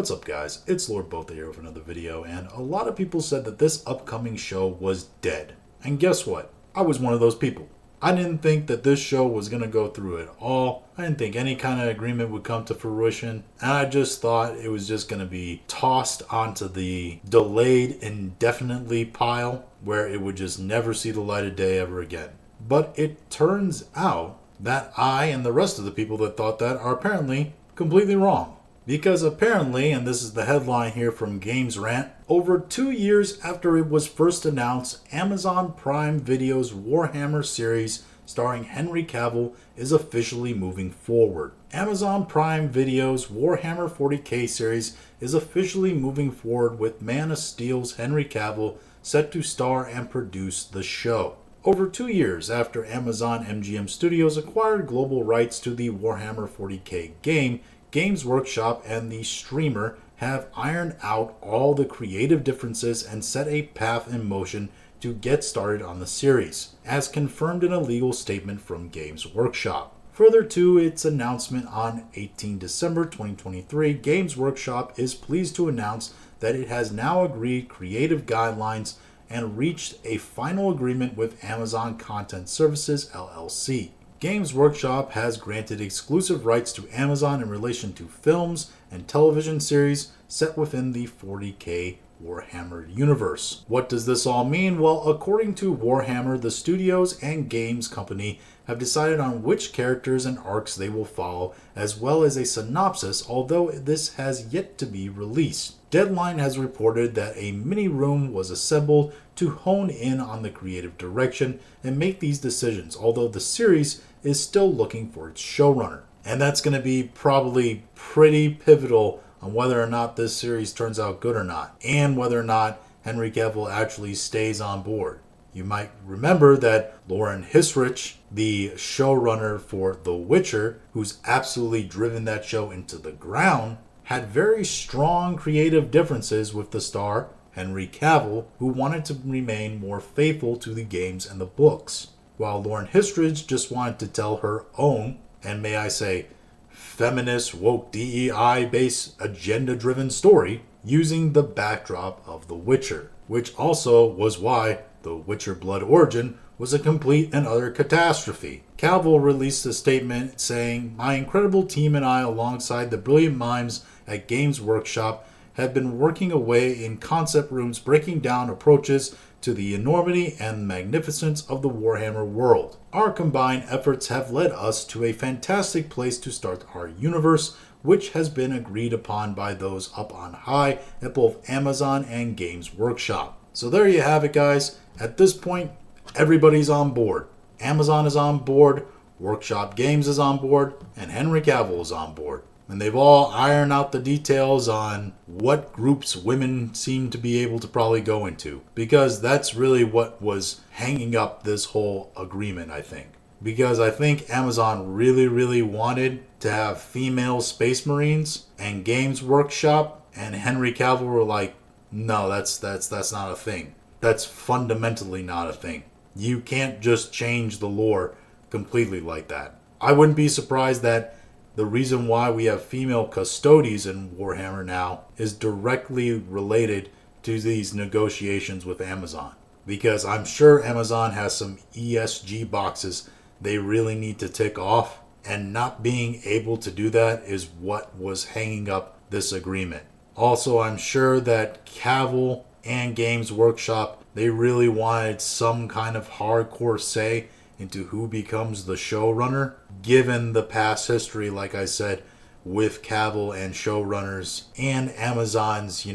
What's up guys, it's Lord Botha here with another video, and a lot of people said that this upcoming show was dead. And guess what? I was one of those people. I didn't think that this show was going to go through at all. I didn't think any kind of agreement would come to fruition. And I just thought it was just going to be tossed onto the delayed indefinitely pile where it would just never see the light of day ever again. But it turns out that I and the rest of the people that thought that are apparently completely wrong. Because apparently, and this is the headline here from Games Rant, over 2 years after it was first announced, Amazon Prime Video's Warhammer series starring Henry Cavill is officially moving forward. Amazon Prime Video's Warhammer 40k series is officially moving forward with Man of Steel's Henry Cavill set to star and produce the show. Over 2 years after Amazon MGM Studios acquired global rights to the Warhammer 40k game, Games Workshop and the streamer have ironed out all the creative differences and set a path in motion to get started on the series, as confirmed in a legal statement from Games Workshop. Further to its announcement on 18 December 2023, Games Workshop is pleased to announce that it has now agreed creative guidelines and reached a final agreement with Amazon Content Services LLC. Games Workshop has granted exclusive rights to Amazon in relation to films and television series set within the 40k Warhammer universe. What does this all mean? Well, according to Warhammer, the studios and games company have decided on which characters and arcs they will follow, as well as a synopsis, although this has yet to be released. Deadline has reported that a mini room was assembled to hone in on the creative direction and make these decisions, although the series is still looking for its showrunner. And that's going to be probably pretty pivotal on whether or not this series turns out good or not, and whether or not Henry Cavill actually stays on board. You might remember that Lauren Hisrich, the showrunner for The Witcher, who's absolutely driven that show into the ground, had very strong creative differences with the star Henry Cavill, who wanted to remain more faithful to the games and the books, while Lauren Hisrich just wanted to tell her own, and may I say, feminist, woke, DEI-based, agenda-driven story using the backdrop of The Witcher, which also was why The Witcher Blood Origin was a complete and utter catastrophe. Cavill released a statement saying, "My incredible team and I, alongside the brilliant minds at Games Workshop, have been working away in concept rooms breaking down approaches to the enormity and magnificence of the Warhammer world. Our combined efforts have led us to a fantastic place to start our universe, which has been agreed upon by those up on high at both Amazon and Games Workshop." So there you have it, guys. At this point, everybody's on board. Amazon is on board, Workshop Games is on board, and Henry Cavill is on board. And they've all ironed out the details on what groups women seem to be able to probably go into. Because that's really what was hanging up this whole agreement, I think. Because I think Amazon really wanted to have female space marines, and Games Workshop and Henry Cavill were like, no, that's not a thing. That's fundamentally not a thing. You can't just change the lore completely like that. I wouldn't be surprised that the reason why we have female custodies in Warhammer now is directly related to these negotiations with Amazon. Because I'm sure Amazon has some ESG boxes they really need to tick off, and not being able to do that is what was hanging up this agreement. Also, I'm sure that Cavill and Games Workshop, they really wanted some kind of hardcore say into who becomes the showrunner, given the past history, like I said, with Cavill and showrunners, and Amazon's,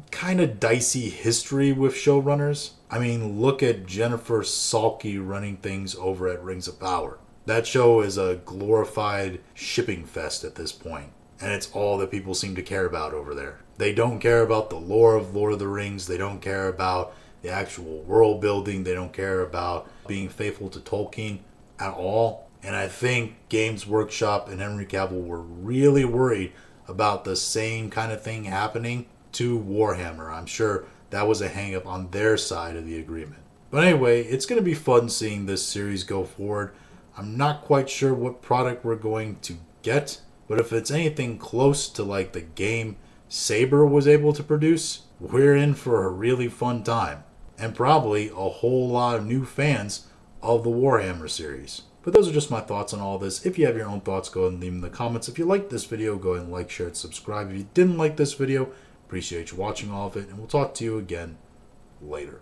kind of dicey history with showrunners. I mean, look at Jennifer Salke running things over at Rings of Power. That show is a glorified shipping fest at this point, and it's all that people seem to care about over there. They don't care about the lore of Lord of the Rings. They don't care about the actual world building. They don't care about being faithful to Tolkien at all. And I think Games Workshop and Henry Cavill were really worried about the same kind of thing happening to Warhammer. I'm sure that was a hang-up on their side of the agreement. But anyway, it's going to be fun seeing this series go forward. I'm not quite sure what product we're going to get. But if it's anything close to like the game Saber was able to produce, we're in for a really fun time. And probably a whole lot of new fans of the Warhammer series. But those are just my thoughts on all this. If you have your own thoughts, go ahead and leave them in the comments. If you liked this video, go ahead and like, share, and subscribe. If you didn't like this video, appreciate you watching all of it. And we'll talk to you again later.